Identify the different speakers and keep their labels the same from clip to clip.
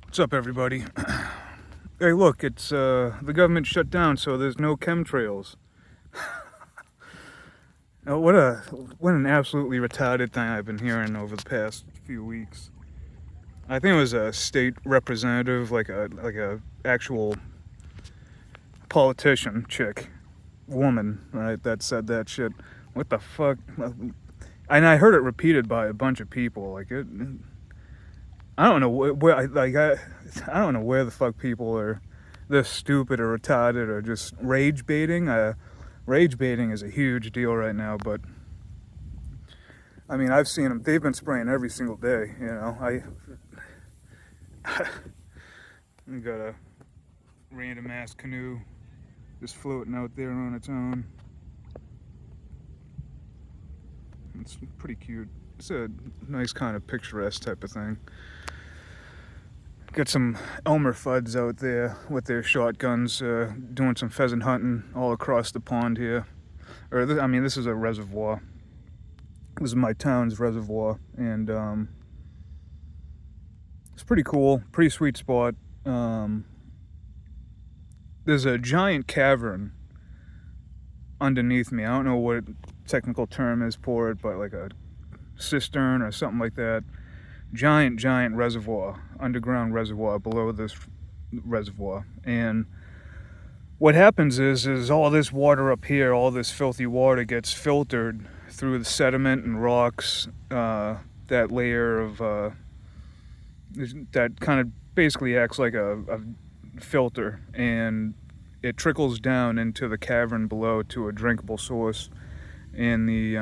Speaker 1: What's up, everybody? Hey, look, it's the government shut down, so there's no chemtrails. What an absolutely retarded thing I've been hearing over the past few weeks. I think it was a state representative, like a actual politician woman, right, that said that shit. What the fuck? And I heard it repeated by a bunch of people. I don't know I don't know where the fuck people are this stupid or retarded or just rage baiting. Rage baiting is a huge deal right now, but I mean, I've seen them. They've been spraying every single day. We got a random ass canoe just floating out there on its own. It's pretty cute. It's a nice kind of picturesque type of thing. Got some Elmer Fuds out there with their shotguns, doing some pheasant hunting all across the pond here. This is a reservoir. This is my town's reservoir, and it's pretty cool, pretty sweet spot. There's a giant cavern underneath me. I don't know what technical term is for it, but like a cistern or something like that. Giant reservoir, underground reservoir below this reservoir. And what happens is all this water up here, all this filthy water gets filtered through the sediment and rocks, that layer of that kind of basically acts like a filter, and it trickles down into the cavern below to a drinkable source. And the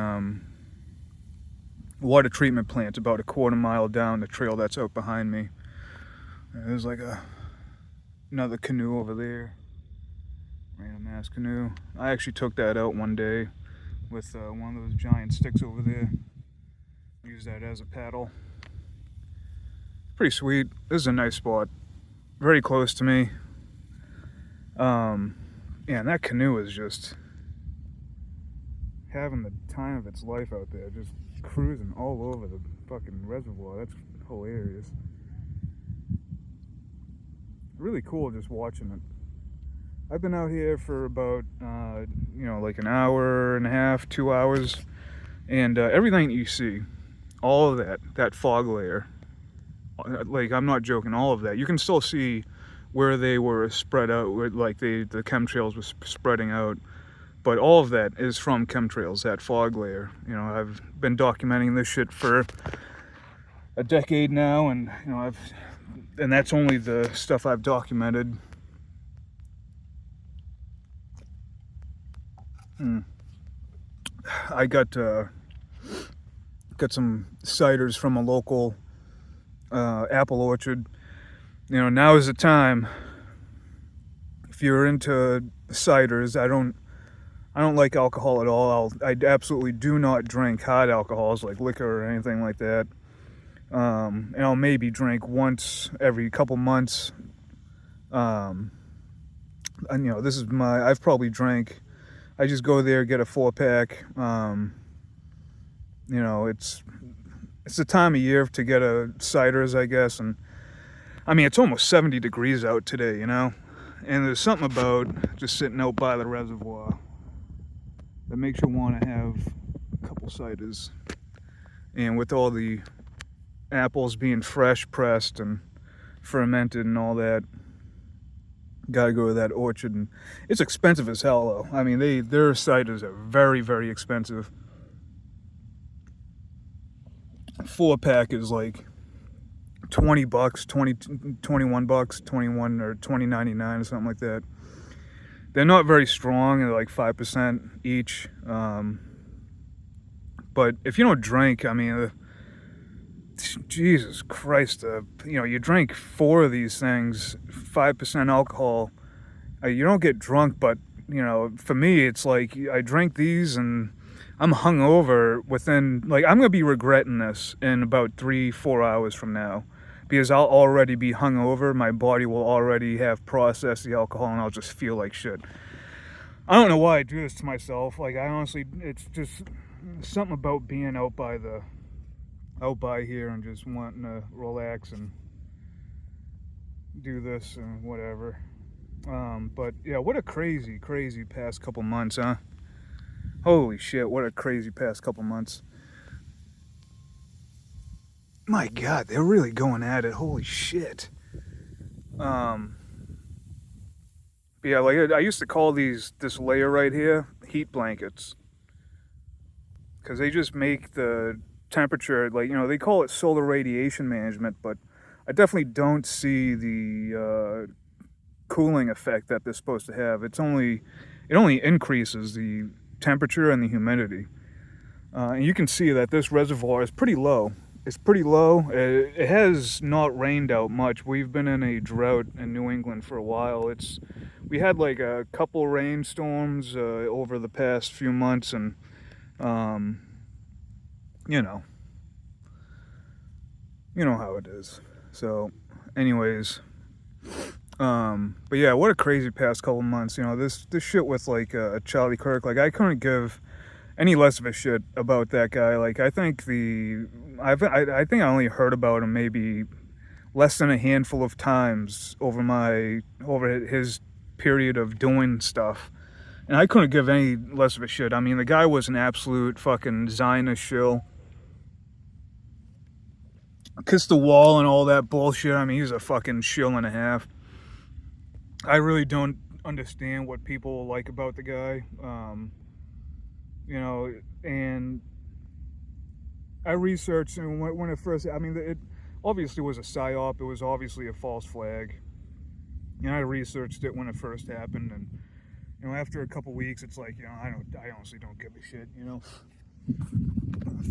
Speaker 1: water treatment plant's about a quarter mile down the trail that's out behind me. There's like another canoe over there, random ass canoe. I actually took that out one day with one of those giant sticks over there. Use that as a paddle. Pretty sweet. This is a nice spot, very close to me. Yeah, and that canoe is just having the time of its life out there, just cruising all over the fucking reservoir. That's hilarious. Really cool just watching it. I've been out here for about like an hour and a half, 2 hours, and everything you see, all of that fog layer, like, I'm not joking, all of that you can still see where they were spread out, where like the chemtrails was spreading out. But all of that is from chemtrails, that fog layer. I've been documenting this shit for a decade now, and and that's only the stuff I've documented. I got some ciders from a local apple orchard. Now is the time. If you're into ciders, I don't like alcohol at all. I absolutely do not drink hard alcohols like liquor or anything like that. And I'll maybe drink once every couple months. And this is I've probably drank. I just go there, get a 4-pack. It's the time of year to get a ciders, I guess. And I mean, it's almost 70 degrees out today, and there's something about just sitting out by the reservoir that makes you want to have a couple ciders. And with all the apples being fresh pressed and fermented and all that, gotta go to that orchard. And it's expensive as hell, though. I mean, their ciders are very, very expensive. 4-pack is like $20, 21 bucks, 21 or 20.99 or something like that. They're not very strong. They're like 5% each. But if you don't drink, I mean, Jesus Christ, you drink 4 of these things, 5% alcohol. You don't get drunk, but for me, it's like I drink these and I'm hungover within, like, I'm gonna be regretting this in about 3-4 hours from now, because I'll already be hungover. My body will already have processed the alcohol, and I'll just feel like shit. I don't know why I do this to myself. Like, I honestly, it's just something about being out by here and just wanting to relax and do this and whatever. But yeah, what a crazy, crazy past couple months, huh? Holy shit, what a crazy past couple months. My God, they're really going at it. Holy shit. Um, yeah, like I used to call this layer right here heat blankets because they just make the temperature, like, they call it solar radiation management, but I definitely don't see the cooling effect that they're supposed to have. It only increases the temperature and the humidity. And you can see that this reservoir is pretty low. It's pretty low. It has not rained out much. We've been in a drought in New England for a while. We had like a couple rainstorms over the past few months, and um, you know, you know how it is. So, anyways, but yeah, what a crazy past couple months. This shit with like Charlie Kirk. Like, I couldn't give any less of a shit about that guy. Like, I think I think I only heard about him maybe less than a handful of times over his period of doing stuff, and I couldn't give any less of a shit. I mean, the guy was an absolute fucking Zionist shill. Kiss the wall and all that bullshit. I mean, he's a fucking shill and a half. I really don't understand what people like about the guy. And I researched, and when it first, I mean, it obviously was a psyop. It was obviously a false flag. I researched it when it first happened, and after a couple weeks, it's like, I honestly don't give a shit. Oh,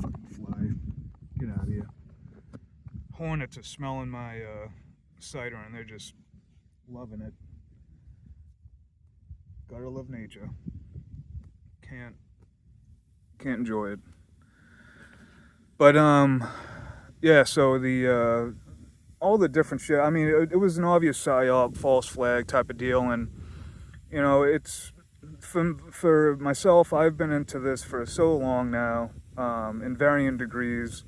Speaker 1: fucking fly, get out of here. Hornets are smelling my cider, and they're just loving it. Gotta love nature. Can't enjoy it. But yeah. So the all the different shit. I mean, it was an obvious psyop, false flag type of deal, and it's for myself. I've been into this for so long now, in varying degrees.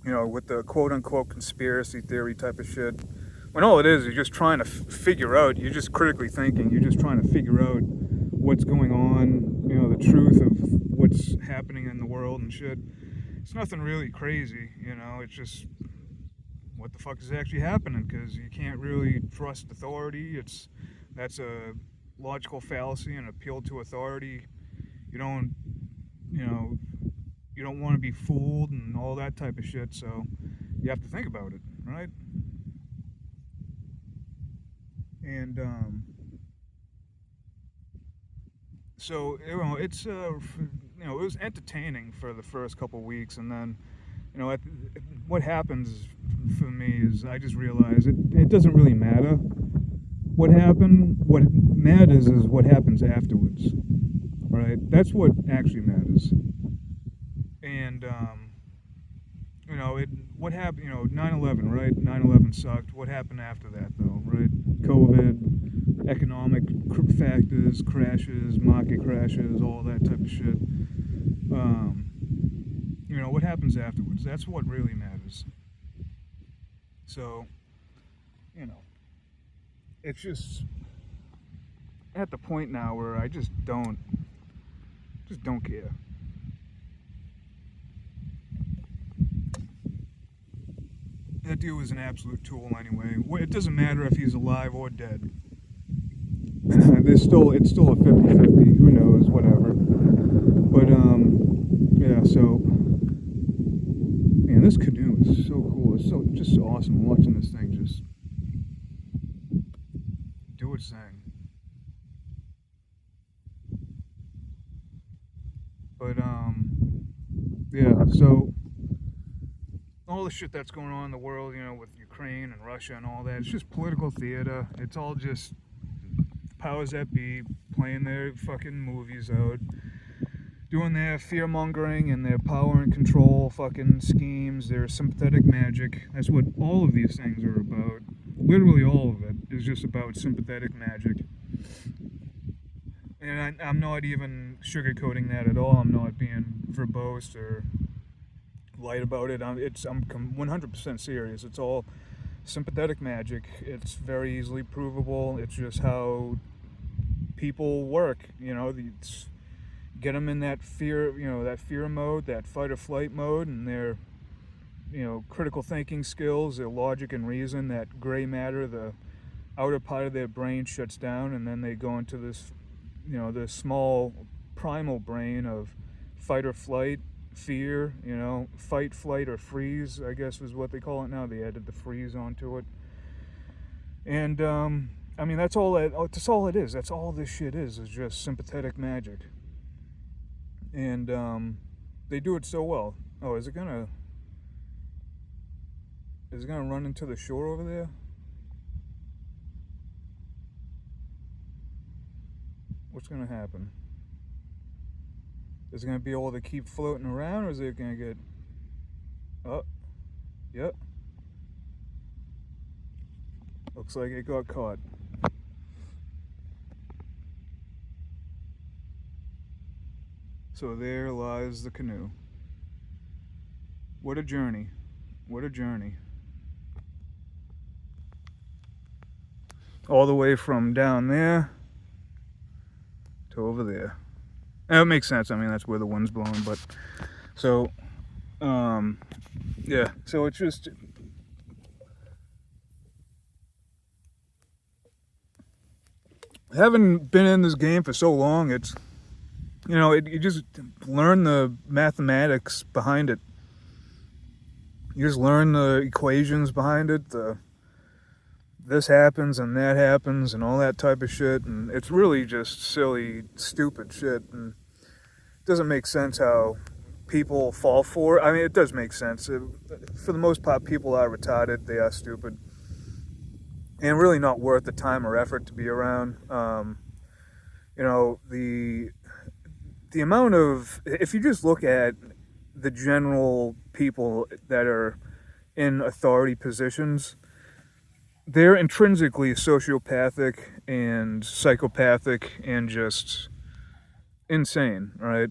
Speaker 1: With the quote unquote conspiracy theory type of shit. When all it is, you're just trying to figure out. You're just critically thinking. You're just trying to figure out what's going on. The truth of what's happening in the world and shit. It's nothing really crazy, it's just what the fuck is actually happening, because you can't really trust authority. That's a logical fallacy and appeal to authority. You don't want to be fooled and all that type of shit, so you have to think about it, right? And so it's it was entertaining for the first couple weeks, and then what happens for me is I just realize it doesn't really matter what happened. What matters is what happens afterwards, right? That's what actually matters. And what happened, 9/11, right? 9/11 sucked. What happened after that, though, right? COVID, economic factors, crashes, market crashes, all that type of shit. What happens afterwards? That's what really matters. So, it's just at the point now where I just don't care. That dude was an absolute tool anyway. It doesn't matter if he's alive or dead. It's still a 50-50. Who knows? Whatever. But yeah. So, man, this canoe is so cool. It's just awesome watching this thing just do its thing. But yeah. So, all the shit that's going on in the world, with Ukraine and Russia and all that, it's just political theater. It's all just powers that be playing their fucking movies out, doing their fear-mongering and their power and control fucking schemes, their sympathetic magic. That's what all of these things are about. Literally all of it is just about sympathetic magic. And I'm not even sugarcoating that at all. I'm not being verbose or light about it. I'm 100% serious. It's all sympathetic magic. It's very easily provable. It's just how people work. It's get them in that fear, that fear mode, that fight or flight mode, and their, critical thinking skills, their logic and reason, that gray matter, the outer part of their brain shuts down, and then they go into this, this small primal brain of fight or flight, fear, fight, flight, or freeze, I guess is what they call it now. They added the freeze onto it. And, that's all that's all it is. That's all this shit is just sympathetic magic. And, they do it so well. Oh, is it gonna run into the shore over there? What's gonna happen? Is it gonna be able to keep floating around, or is it gonna get... Oh, yep. Looks like it got caught. So there lies the canoe. What a journey. What a journey. All the way from down there to over there. And it makes sense. That's where the wind's blowing. But so, yeah. So it's just... Having been in this game for so long, it's... you just learn the mathematics behind it. You just learn the equations behind it, this happens and that happens and all that type of shit, and it's really just silly, stupid shit, and it doesn't make sense how people fall for it. It does make sense. For the most part, people are retarded, they are stupid, and really not worth the time or effort to be around. The amount of, if you just look at the general people that are in authority positions, they're intrinsically sociopathic and psychopathic and just insane, right?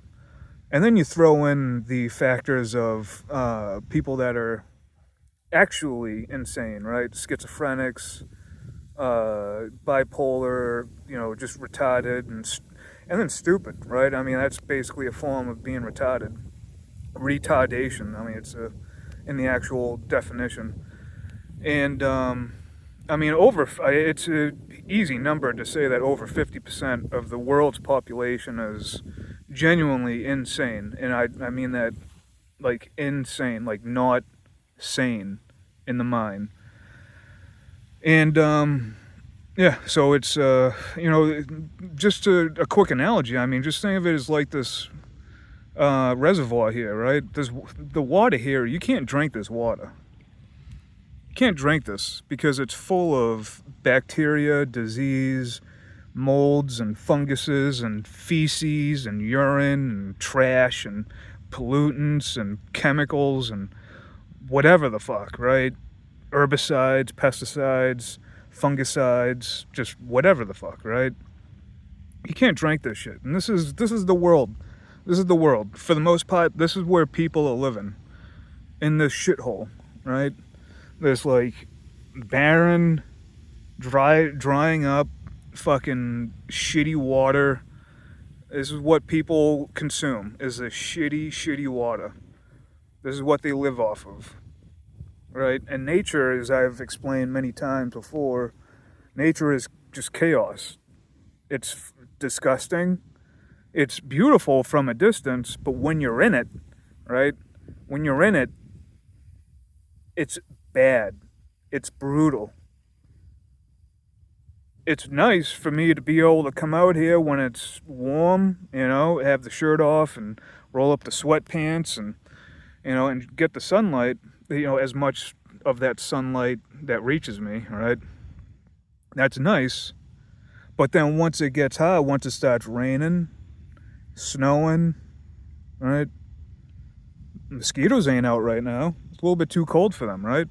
Speaker 1: And then you throw in the factors of people that are actually insane, right? Schizophrenics, bipolar, just retarded, and then stupid, right? That's basically a form of being retarded. Retardation. It's in the actual definition. And, it's an easy number to say that over 50% of the world's population is genuinely insane. And I mean that, like, insane, like not sane in the mind. And, yeah, so it's, just a quick analogy. Just think of it as like this reservoir here, right? The water here, you can't drink this water. You can't drink this because it's full of bacteria, disease, molds, and funguses, and feces, and urine, and trash, and pollutants, and chemicals, and whatever the fuck, right? Herbicides, pesticides, fungicides, just whatever the fuck, right? You can't drink this shit. And this is the world. This is the world. For the most part, this is where people are living. In this shithole, right? This, like, barren, drying up, fucking shitty water. This is what people consume, is this shitty water. This is what they live off of. Right? And nature, as I've explained many times before, nature is just chaos. It's disgusting. It's beautiful from a distance, but when you're in it, right? When you're in it, it's bad. It's brutal. It's nice for me to be able to come out here when it's warm, have the shirt off and roll up the sweatpants and, and get the sunlight. As much of that sunlight that reaches me, right? That's nice. But then once it gets hot, once it starts raining, snowing, right? Mosquitoes ain't out right now. It's a little bit too cold for them, right?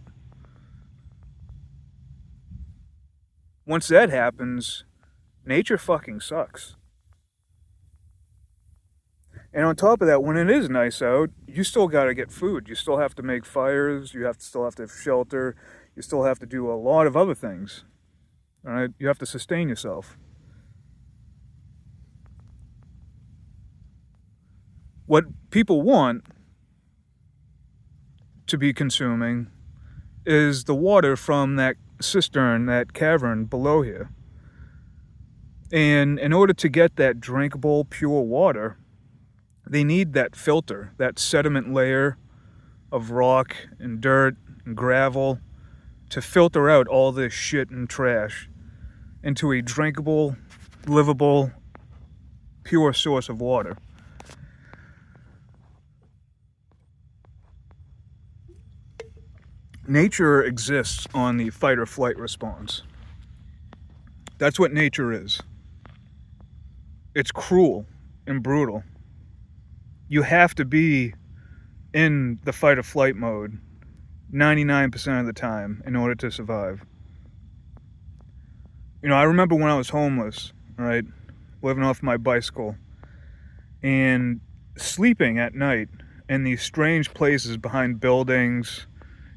Speaker 1: Once that happens, nature fucking sucks. And on top of that, when it is nice out, you still got to get food. You still have to make fires. You still have to have shelter. You still have to do a lot of other things. All right? You have to sustain yourself. What people want to be consuming is the water from that cistern, that cavern below here. And in order to get that drinkable, pure water, they need that filter, that sediment layer of rock and dirt and gravel to filter out all this shit and trash into a drinkable, livable, pure source of water. Nature exists on the fight or flight response. That's what nature is. It's cruel and brutal. You have to be in the fight or flight mode 99% of the time in order to survive. You know, I remember when I was homeless, right, living off my bicycle and sleeping at night in these strange places behind buildings,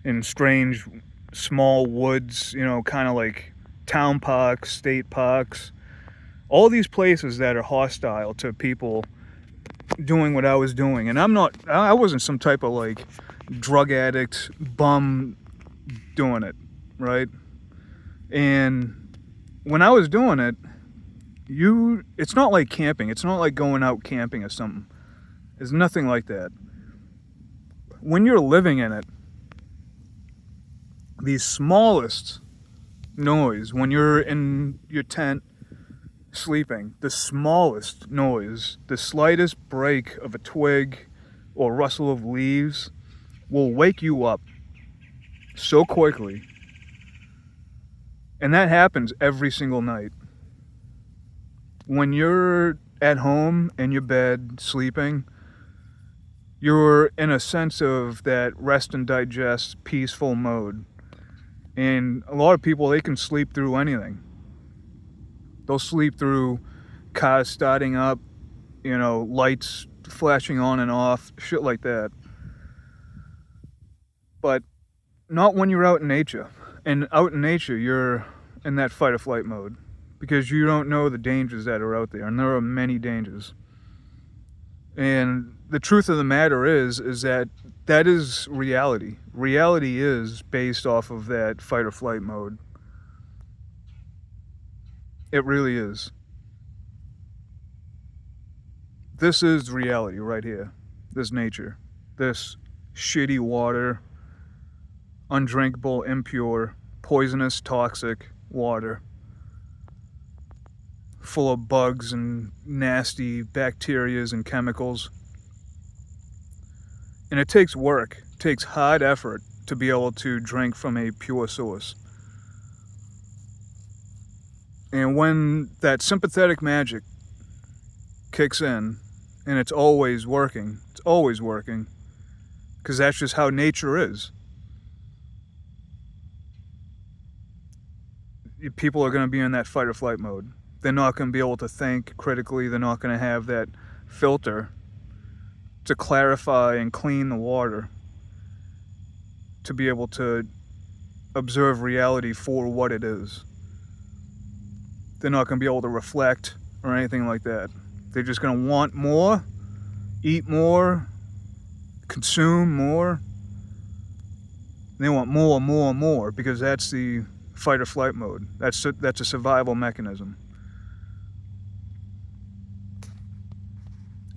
Speaker 1: in strange small woods, you know, kind of like town parks, state parks, all these places that are hostile to people doing what I was doing. And I wasn't some type of like drug addict bum doing it, right? And when I was doing it, it's not like camping. It's not like going out camping or something. It's nothing like that. When you're living in it, the smallest noise, when you're in your tent sleeping, the smallest noise, the slightest break of a twig or rustle of leaves will wake you up so quickly. And that happens every single night. When you're at home in your bed sleeping, you're in a sense of that rest and digest, peaceful mode. And a lot of people, they can sleep through anything. They'll sleep through cars starting up, you know, lights flashing on and off, shit like that. But not when you're out in nature. And out in nature, you're in that fight or flight mode because you don't know the dangers that are out there, and there are many dangers. And the truth of the matter is that is reality. Reality is based off of that fight or flight mode. It really is. This is reality right here. This nature. This shitty water, undrinkable, impure, poisonous, toxic water, full of bugs and nasty bacteria and chemicals. And it takes work, it takes hard effort to be able to drink from a pure source. And when that sympathetic magic kicks in, and it's always working, because that's just how nature is. People are going to be in that fight or flight mode. They're not going to be able to think critically. They're not going to have that filter to clarify and clean the water, to be able to observe reality for what it is. They're not going to be able to reflect or anything like that. They're just going to want more, eat more, consume more. They want more, because that's the fight or flight mode. That's a survival mechanism.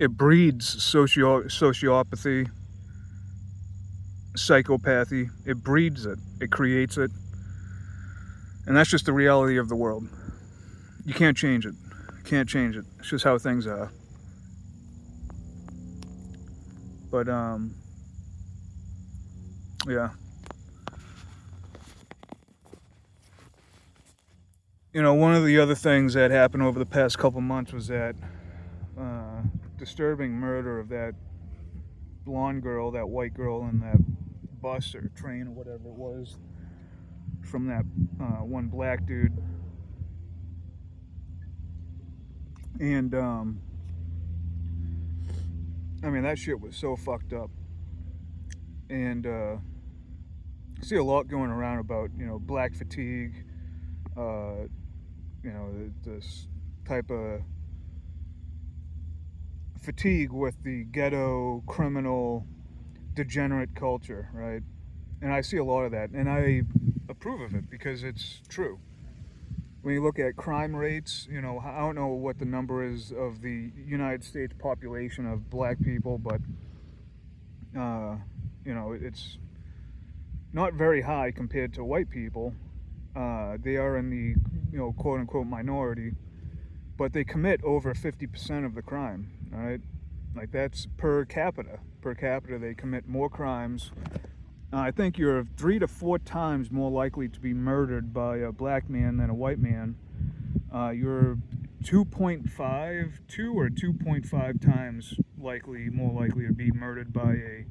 Speaker 1: It breeds sociopathy, psychopathy. It breeds it. It creates it. And that's just the reality of the world. You can't change it. You can't change it. It's just how things are. But, yeah. You know, one of the other things that happened over the past couple months was that disturbing murder of that blonde girl, that white girl in that bus or train or whatever it was, from that one black dude. And I mean, that shit was so fucked up. And see a lot going around about, black fatigue, uh, this type of fatigue with the ghetto criminal degenerate culture, right? And I see a lot of that, and I approve of it because it's true. When you look at crime rates, I don't know what the number is of the United States population of black people, but it's not very high compared to white people. They are in the quote unquote minority, but they commit over 50% of the crime. All right, like that's per capita. Per capita, they commit more crimes. I think you're 3 to 4 times more likely to be murdered by a black man than a white man. You're 2 or 2.5 times more likely to be murdered by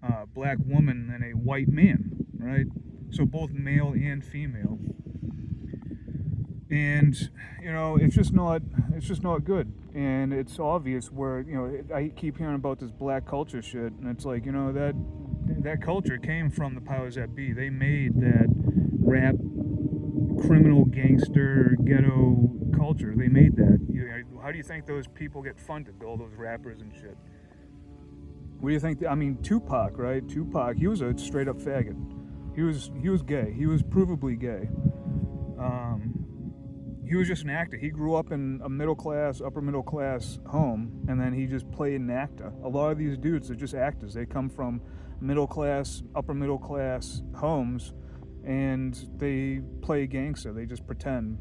Speaker 1: a black woman than a white man, right? So both male and female. And it's just not good. And it's obvious where I keep hearing about this black culture shit, and it's like that culture came from the powers that be. They made that rap, criminal, gangster, ghetto culture. They made that. How do you think those people get funded? All those rappers and shit. What do you think? I mean, Tupac, right? Tupac, he was a straight up faggot. He was gay. He was provably gay. He was just an actor. He grew up in a upper middle class home, and then he just played an actor. A lot of these dudes are just actors. They come from middle class, upper middle class homes, and they play gangster. They just pretend.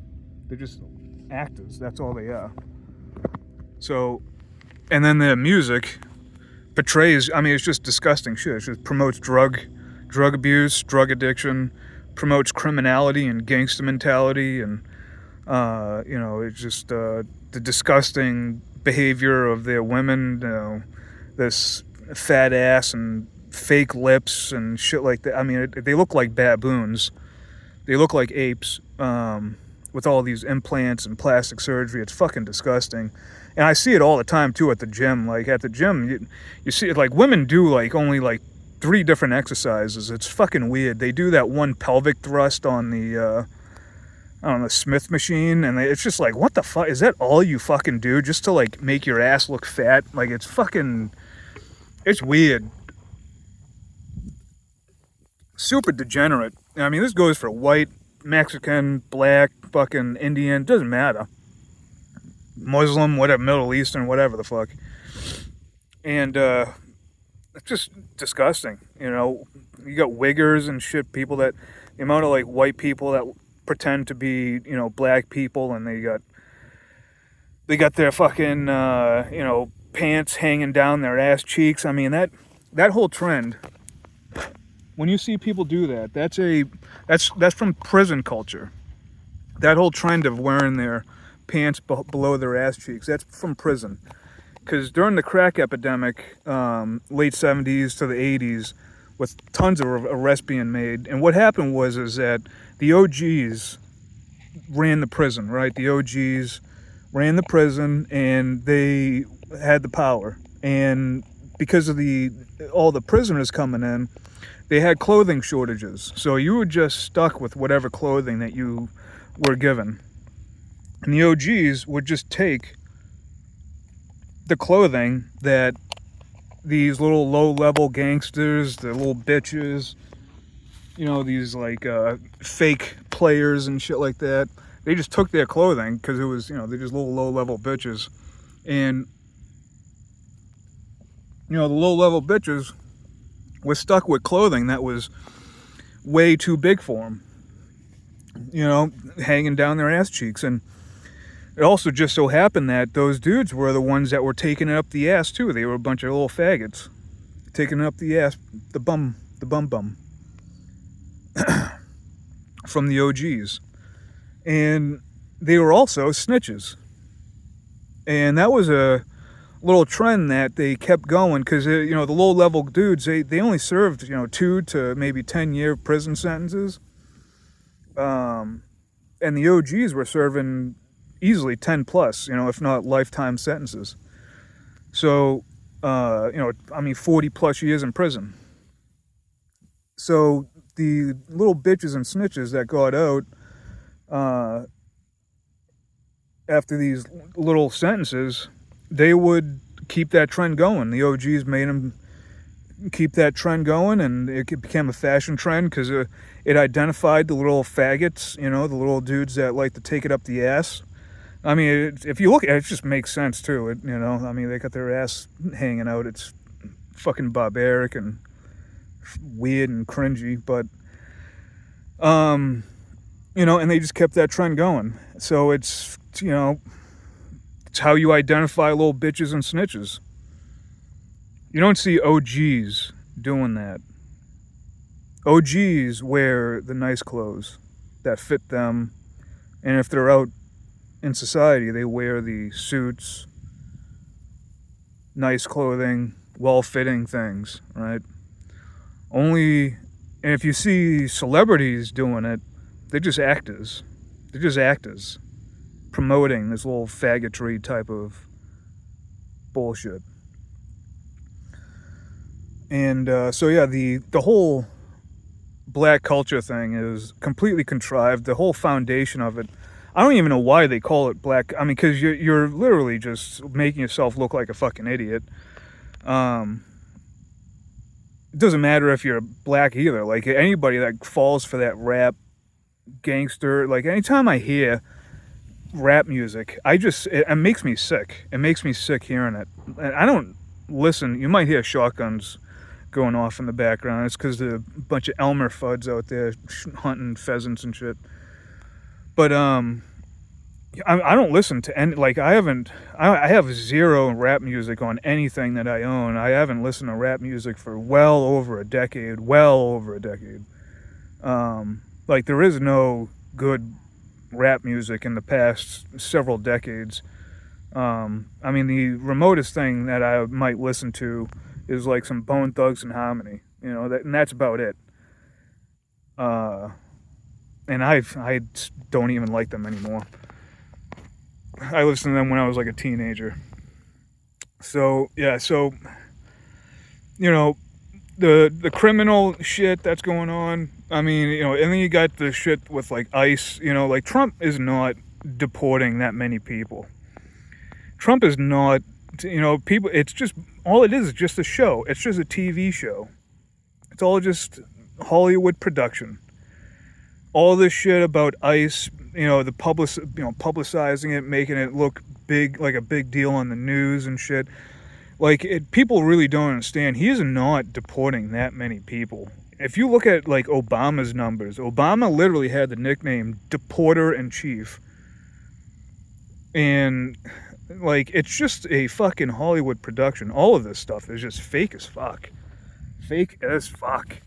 Speaker 1: They're just actors. That's all they are. So, and then their music portrays, it's just disgusting shit. It just promotes drug abuse, drug addiction, promotes criminality and gangster mentality, and it's just the disgusting behavior of their women, this fat ass and fake lips and shit like that. They look like baboons. They look like apes, with all these implants and plastic surgery. It's fucking disgusting. And I see it all the time too at the gym. Like at the gym, you see it, like women do only 3 different exercises. It's fucking weird. They do that one pelvic thrust on the Smith machine, and it's just like, what the fuck? Is that all you fucking do just to make your ass look fat? It's weird. Super degenerate. This goes for white, Mexican, black, fucking Indian, doesn't matter. Muslim, whatever, Middle Eastern, whatever the fuck. And it's just disgusting. You got wiggers and shit, people the amount of white people that pretend to be black people, and they got their fucking pants hanging down their ass cheeks. That whole trend, when you see people do that, that's from prison culture. That whole trend of wearing their pants below their ass cheeks, that's from prison. Because during the crack epidemic, late 70s to the 80s, with tons of arrests being made, and what happened was that the OGs ran the prison, right? The OGs ran the prison, and they had the power. And because of all the prisoners coming in, they had clothing shortages. So you were just stuck with whatever clothing that you were given. And the OGs would just take the clothing that these little low-level gangsters, the little bitches, these fake players and shit like that, they just took their clothing because it was, they're just little low-level bitches. And, the low-level bitches were stuck with clothing that was way too big for them, hanging down their ass cheeks. And it also just so happened that those dudes were the ones that were taking it up the ass too. They were a bunch of little faggots taking it up the ass, the bum from the OGs. And they were also snitches. And that was a little trend that they kept going, because the low level dudes, they only served 2 to maybe 10-year prison sentences, and the OGs were serving easily 10 plus, if not lifetime sentences. So 40 plus years in prison. So the little bitches and snitches that got out after these little sentences, they would keep that trend going. The OGs made them keep that trend going, and it became a fashion trend because it identified the little faggots, the little dudes that like to take it up the ass. I mean, if you look at it, it just makes sense too. I mean, they got their ass hanging out. It's fucking barbaric and weird and cringy, but and they just kept that trend going. So it's it's how you identify little bitches and snitches. You don't see OGs doing that. OGs wear the nice clothes that fit them, and if they're out in society, they wear the suits, nice clothing, well-fitting things, right? And if you see celebrities doing it, they're just actors. They're just actors promoting this little faggotry type of bullshit. And the whole black culture thing is completely contrived. The whole foundation of it, I don't even know why they call it black. I mean, because you're literally just making yourself look like a fucking idiot. It doesn't matter if you're black either. Like, anybody that falls for that rap gangster, like, anytime I hear rap music, it makes me sick. It makes me sick hearing it. I don't listen. You might hear shotguns going off in the background. It's because there's a bunch of Elmer Fuds out there hunting pheasants and shit. But I don't listen to any, like, I have zero rap music on anything that I own. I haven't listened to rap music for well over a decade. Like, there is no good rap music in the past several decades. I mean, the remotest thing that I might listen to is like some Bone Thugs and Harmony, and that's about it. And I don't even like them anymore. I listened to them when I was like a teenager. So yeah, the criminal shit that's going on. I mean, and then you got the shit with like ICE. Like, Trump is not deporting that many people. Trump is not, people. It's just, all it is just a show. It's just a TV show. It's all just Hollywood production. All this shit about ICE, the publicizing it, making it look big, like a big deal on the news and shit. Like, people really don't understand. He is not deporting that many people. If you look at, like, Obama's numbers, Obama literally had the nickname Deporter in Chief. And, like, it's just a fucking Hollywood production. All of this stuff is just fake as fuck. Fake as fuck.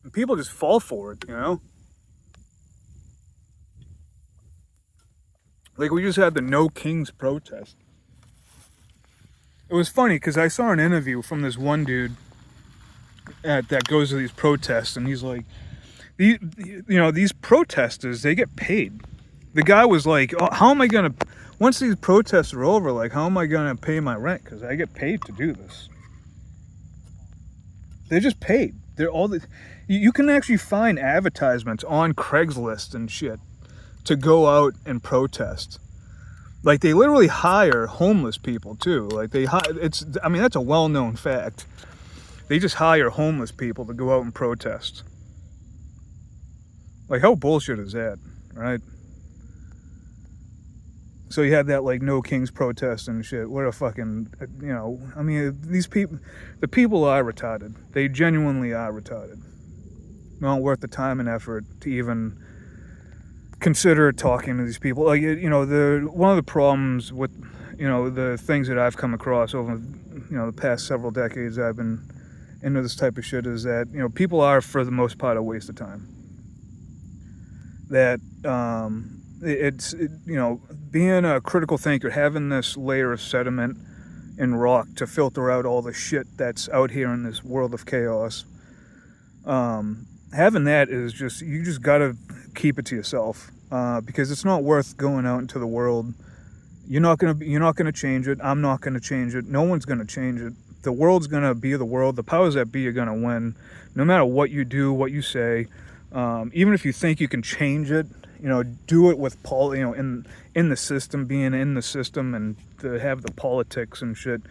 Speaker 1: And people just fall for it, Like, we just had the No Kings protest. It was funny because I saw an interview from this one dude that goes to these protests, and he's like, these protesters, they get paid. The guy was like, oh, once these protests are over, like, how am I gonna pay my rent? Because I get paid to do this. They're just paid. You can actually find advertisements on Craigslist and shit to go out and protest. Like, they literally hire homeless people too. Like, that's a well-known fact. They just hire homeless people to go out and protest. Like, how bullshit is that, right? So you had that, like, No Kings protest and shit. What a fucking, I mean, the people are retarded. They genuinely are retarded. Not worth the time and effort to even consider talking to these people. Like, one of the problems with, the things that I've come across over, the past several decades I've been into this type of shit is that, people are, for the most part, a waste of time. That, being a critical thinker, having this layer of sediment and rock to filter out all the shit that's out here in this world of chaos, having that is just, you just gotta keep it to yourself, because it's not worth going out into the world. You're not gonna change it. I'm not gonna change it. No one's gonna change it. The world's going to be the world. The powers that be are going to win, no matter what you do, what you say. Even if you think you can change it, do it with in the system, being in the system, and to have the politics and shit,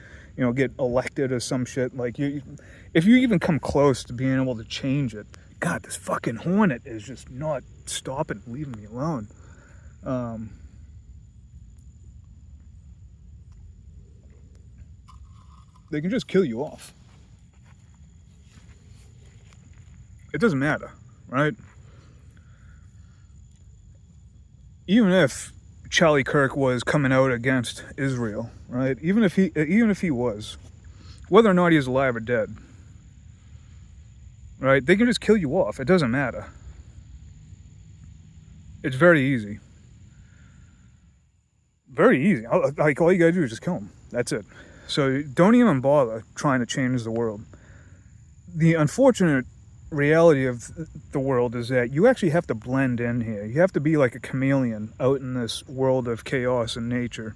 Speaker 1: get elected or some shit. Like if you even come close to being able to change it, God, this fucking hornet is just not stopping, leaving me alone. They can just kill you off. It doesn't matter, right? Even if Charlie Kirk was coming out against Israel, right? Even if he was, whether or not he is alive or dead, right? They can just kill you off. It doesn't matter. It's very easy. Very easy. Like, all you gotta do is just kill him. That's it. So don't even bother trying to change the world. The unfortunate reality of the world is that you actually have to blend in here. You have to be like a chameleon out in this world of chaos and nature.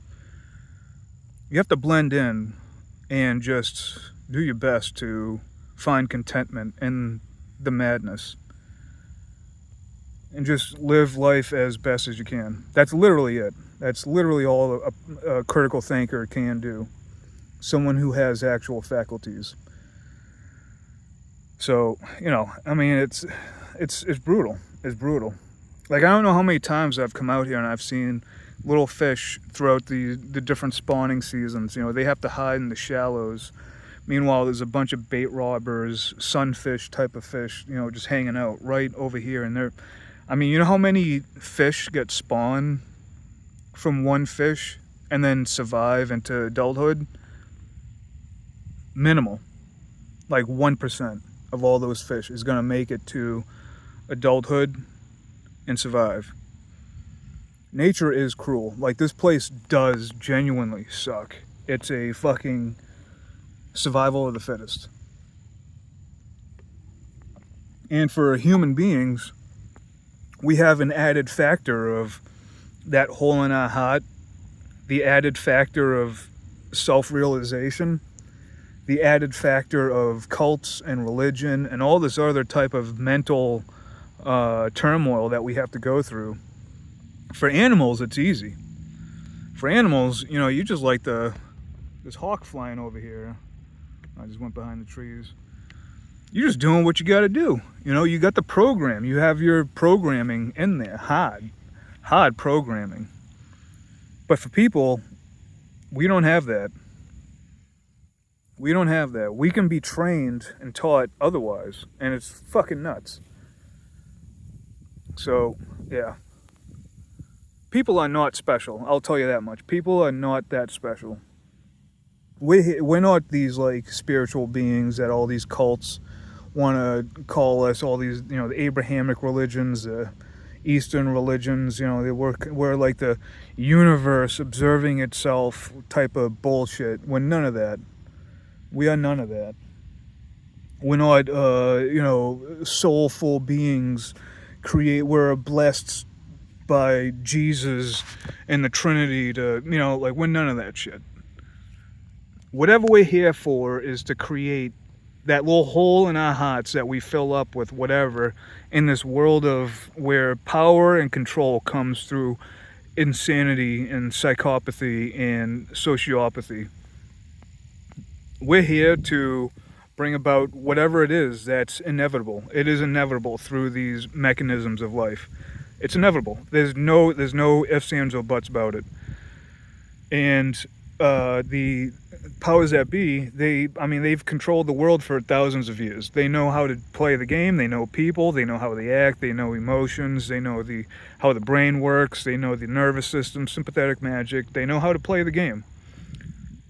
Speaker 1: You have to blend in and just do your best to find contentment in the madness. And just live life as best as you can. That's literally it. That's literally all a critical thinker can do. Someone who has actual faculties. So, I mean, it's brutal. It's brutal. Like, I don't know how many times I've come out here and I've seen little fish throughout the different spawning seasons. They have to hide in the shallows. Meanwhile, there's a bunch of bait robbers, sunfish type of fish, just hanging out right over here. And I mean, you know how many fish get spawned from one fish and then survive into adulthood? Minimal. Like 1% of all those fish is going to make it to adulthood and survive. Nature is cruel. Like, this place does genuinely suck. It's a fucking survival of the fittest. And for human beings, we have an added factor of that hole in our heart, the added factor of self-realization, the added factor of cults and religion and all this other type of mental turmoil that we have to go through. For animals, it's easy. For animals, you just like this hawk flying over here. I just went behind the trees. You're just doing what you got to do. You got the program. You have your programming in there, hard programming. But for people, we don't have that. We don't have that. We can be trained and taught otherwise, and it's fucking nuts. So, yeah. People are not special. I'll tell you that much. People are not that special. We're not these, like, spiritual beings that all these cults want to call us. All these, the Abrahamic religions, the Eastern religions. We're like the universe observing itself type of bullshit. We're none of that. We are none of that. We're not, soulful beings. We're blessed by Jesus and the Trinity to, we're none of that shit. Whatever we're here for is to create that little hole in our hearts that we fill up with whatever in this world of where power and control comes through insanity and psychopathy and sociopathy. We're here to bring about whatever it is that's inevitable. It is inevitable through these mechanisms of life. It's inevitable. There's no ifs, ands, or buts about it. And the powers that be, they've controlled the world for thousands of years. They know how to play the game. They know people. They know how they act. They know emotions. They know how the brain works. They know the nervous system, sympathetic magic. They know how to play the game.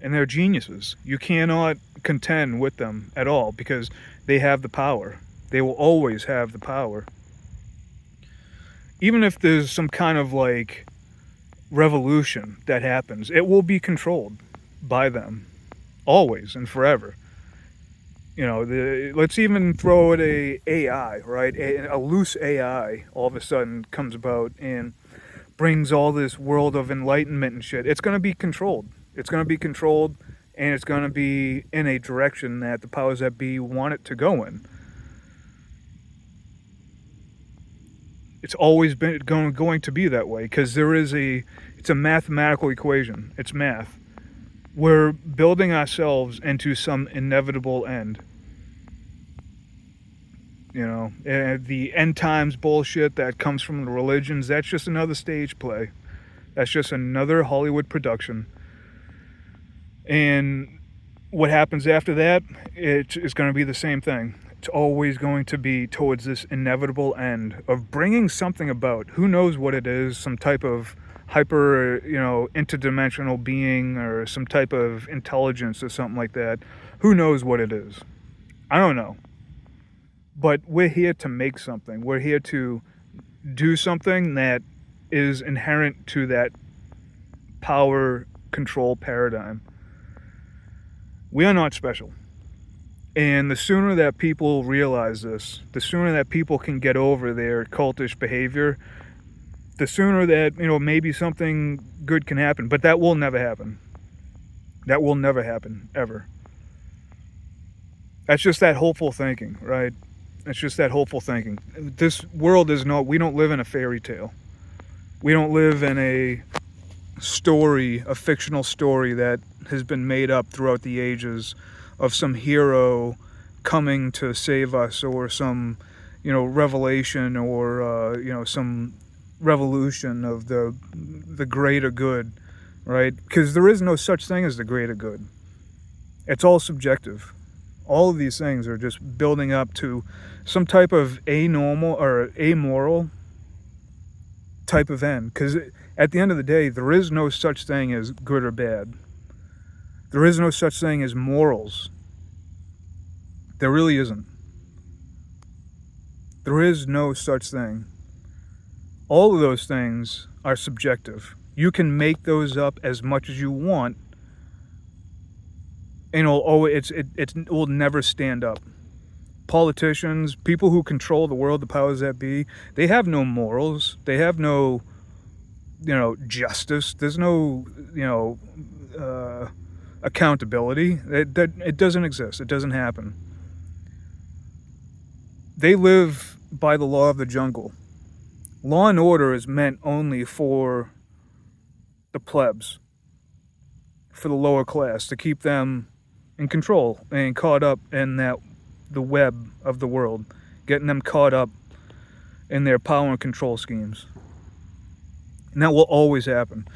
Speaker 1: And they're geniuses. You cannot contend with them at all because they have the power. They will always have the power. Even if there's some kind of like revolution that happens, it will be controlled by them. Always and forever. Let's even throw it a AI, right? A loose AI all of a sudden comes about and brings all this world of enlightenment and shit. It's going to be controlled. It's going to be controlled, and it's going to be in a direction that the powers that be want it to go in. It's always been going to be that way, because it's a mathematical equation. It's math. We're building ourselves into some inevitable end. The end times bullshit that comes from the religions, that's just another stage play. That's just another Hollywood production. And what happens after that, it's going to be the same thing. It's always going to be towards this inevitable end of bringing something about. Who knows what it is? Some type of hyper, interdimensional being, or some type of intelligence or something like that. Who knows what it is? I don't know. But we're here to make something. We're here to do something that is inherent to that power control paradigm. We are not special. And the sooner that people realize this, the sooner that people can get over their cultish behavior, the sooner that, maybe something good can happen. But that will never happen. That will never happen, ever. That's just that hopeful thinking, right? It's just that hopeful thinking. This world we don't live in a fairy tale. We don't live in a story, a fictional story that has been made up throughout the ages of some hero coming to save us, or some, revelation, or, some revolution of the greater good, right? Because there is no such thing as the greater good. It's all subjective. All of these things are just building up to some type of anormal or amoral type of end. Because at the end of the day, there is no such thing as good or bad. There is no such thing as morals. There really isn't. There is no such thing. All of those things are subjective. You can make those up as much as you want, and it will never stand up. Politicians, people who control the world, the powers that be, they have no morals. They have no, justice. There's no, accountability. It doesn't exist. It doesn't happen. They live by the law of the jungle. Law and order is meant only for the plebs, for the lower class, to keep them in control and caught up in the web of the world, getting them caught up in their power and control schemes. And that will always happen.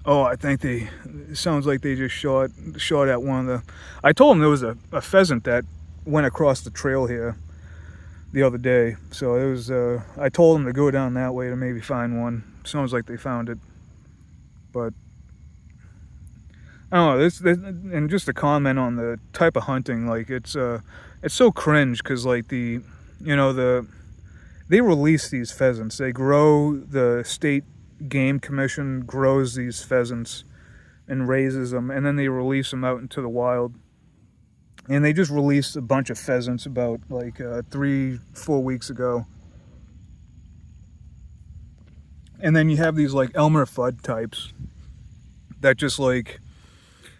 Speaker 1: Oh, I think it sounds like they just shot at one of the... I told them there was a pheasant that went across the trail here the other day. So it was, I told them to go down that way to maybe find one. Sounds like they found it. But I don't know, this and just a comment on the type of hunting, like it's so cringe, because like they release these pheasants. They grow, the state game commission grows these pheasants and raises them, and then they release them out into the wild. And they just released a bunch of pheasants about 3-4 weeks ago. And then you have these like Elmer Fudd types that just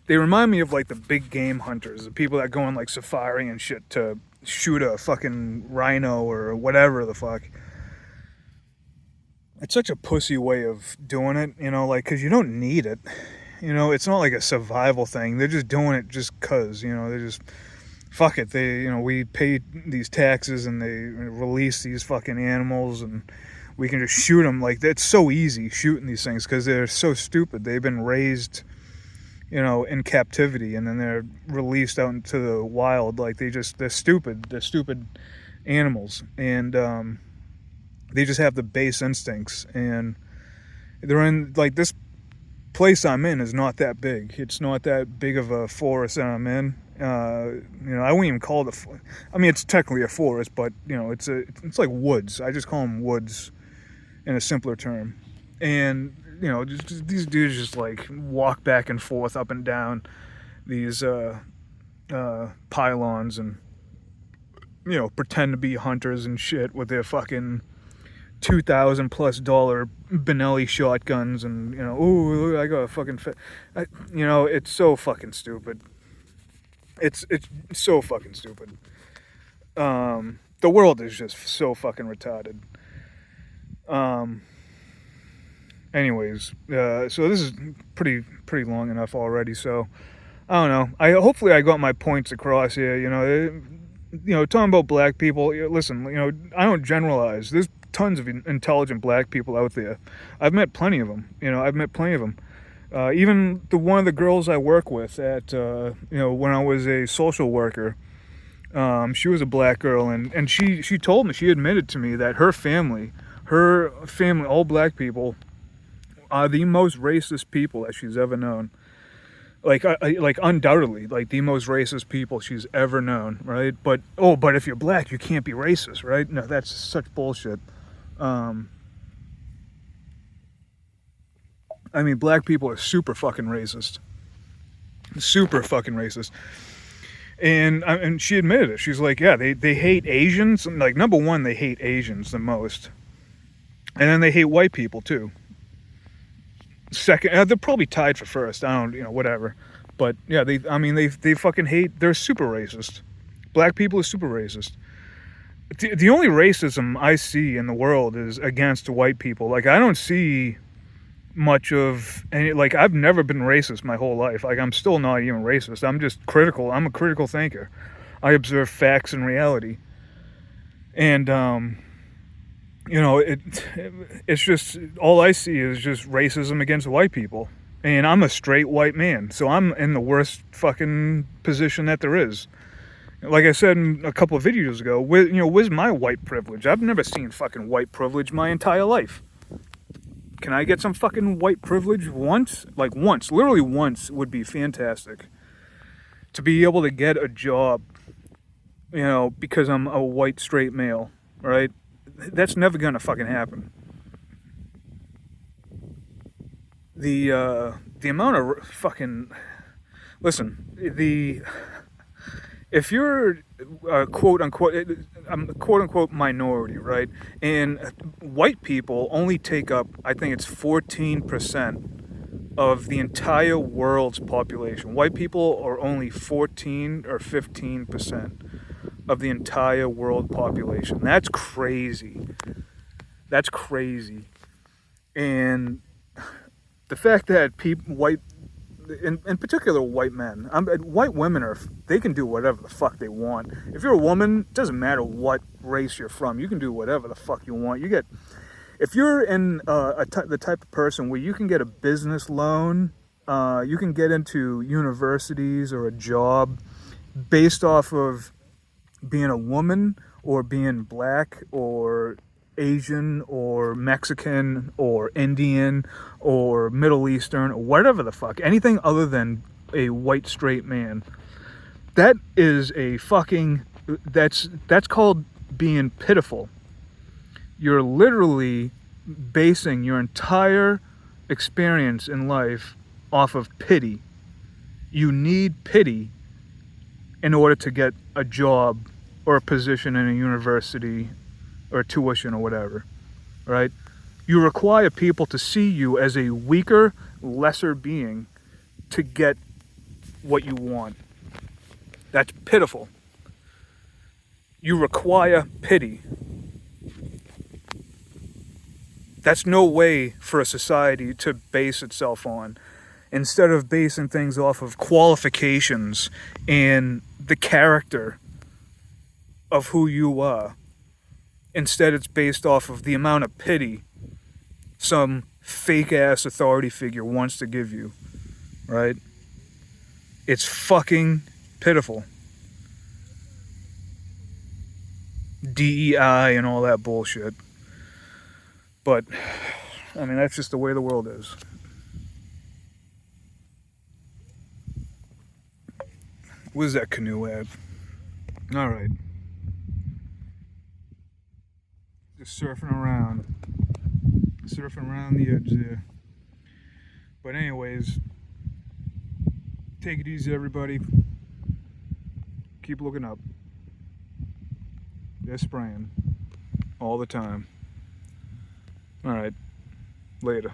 Speaker 1: they remind me of like the big game hunters, the people that go on like safari and shit to shoot a fucking rhino or whatever the fuck. It's such a pussy way of doing it, because you don't need it. It's not like a survival thing. They're just doing it just cause, they just, fuck it. They, we pay these taxes and they release these fucking animals and we can just shoot them. Like, that's so easy shooting these things because they're so stupid. They've been raised, in captivity, and then they're released out into the wild. Like, they're stupid. They're stupid animals. And, they just have the base instincts, and they're in, like, this place I'm in is not that big. It's not that big of a forest that I'm in. I wouldn't even call it it's technically a forest, but, it's like woods. I just call them woods in a simpler term. And, these dudes just, like, walk back and forth up and down these pylons and, pretend to be hunters and shit with their fucking $2,000+ Benelli shotguns and, I got a fucking... it's so fucking stupid. It's so fucking stupid. The world is just so fucking retarded. Um, anyways, so this is pretty long enough already. So I don't know. Hopefully I got my points across here. Talking about black people. Listen, I don't generalize. There's tons of intelligent black people out there. I've met plenty of them. Even one of the girls I work with at when I was a social worker. She was a black girl, and she told me, she admitted to me that her family, all black people, are the most racist people that she's ever known. Like undoubtedly, like the most racist people she's ever known, right? But if you're black, you can't be racist, right? No, that's such bullshit. I mean, black people are super fucking racist. Super fucking racist. And she admitted it. She's like, yeah, they hate Asians. Like, number one, they hate Asians the most. And then they hate white people, too. Second, they're probably tied for first. I don't, whatever. But, yeah, they fucking hate, they're super racist. Black people are super racist. The only racism I see in the world is against white people. Like, I don't see much of any, like, I've never been racist my whole life. Like, I'm still not even racist. I'm just critical. I'm a critical thinker. I observe facts and reality. And it's just, all I see is just racism against white people. And I'm a straight white man, so I'm in the worst fucking position that there is. Like I said a couple of videos ago, where's my white privilege? I've never seen fucking white privilege my entire life. Can I get some fucking white privilege once? Like once, literally once would be fantastic. To be able to get a job, because I'm a white straight male, right? That's never gonna fucking happen. The amount of fucking, listen, if you're a quote unquote minority, right? And white people only take up, I think it's 14% of the entire world's population. White people are only 14 or 15% of the entire world population. That's crazy. That's crazy. And the fact that in particular white men, white women they can do whatever the fuck they want. If you're a woman, it doesn't matter what race you're from, you can do whatever the fuck you want. If you're in the type of person where you can get a business loan, you can get into universities or a job based off of being a woman or being black or Asian or Mexican or Indian or Middle Eastern or whatever the fuck, anything other than a white straight man, that is a fucking, that's called being pitiful. You're literally basing your entire experience in life off of pity. You need pity in order to get a job or a position in a university or tuition or whatever, right? You require people to see you as a weaker, lesser being to get what you want. That's pitiful. You require pity. That's no way for a society to base itself on. Instead of basing things off of qualifications and the character of who you are, instead it's based off of the amount of pity some fake ass authority figure wants to give you, right? It's fucking pitiful. DEI and all that bullshit. But, I mean, that's just the way the world is. Where's that canoe at? Alright. Just surfing around the edge there. But anyways, take it easy, everybody. Keep looking up. They're spraying all the time. All right, later.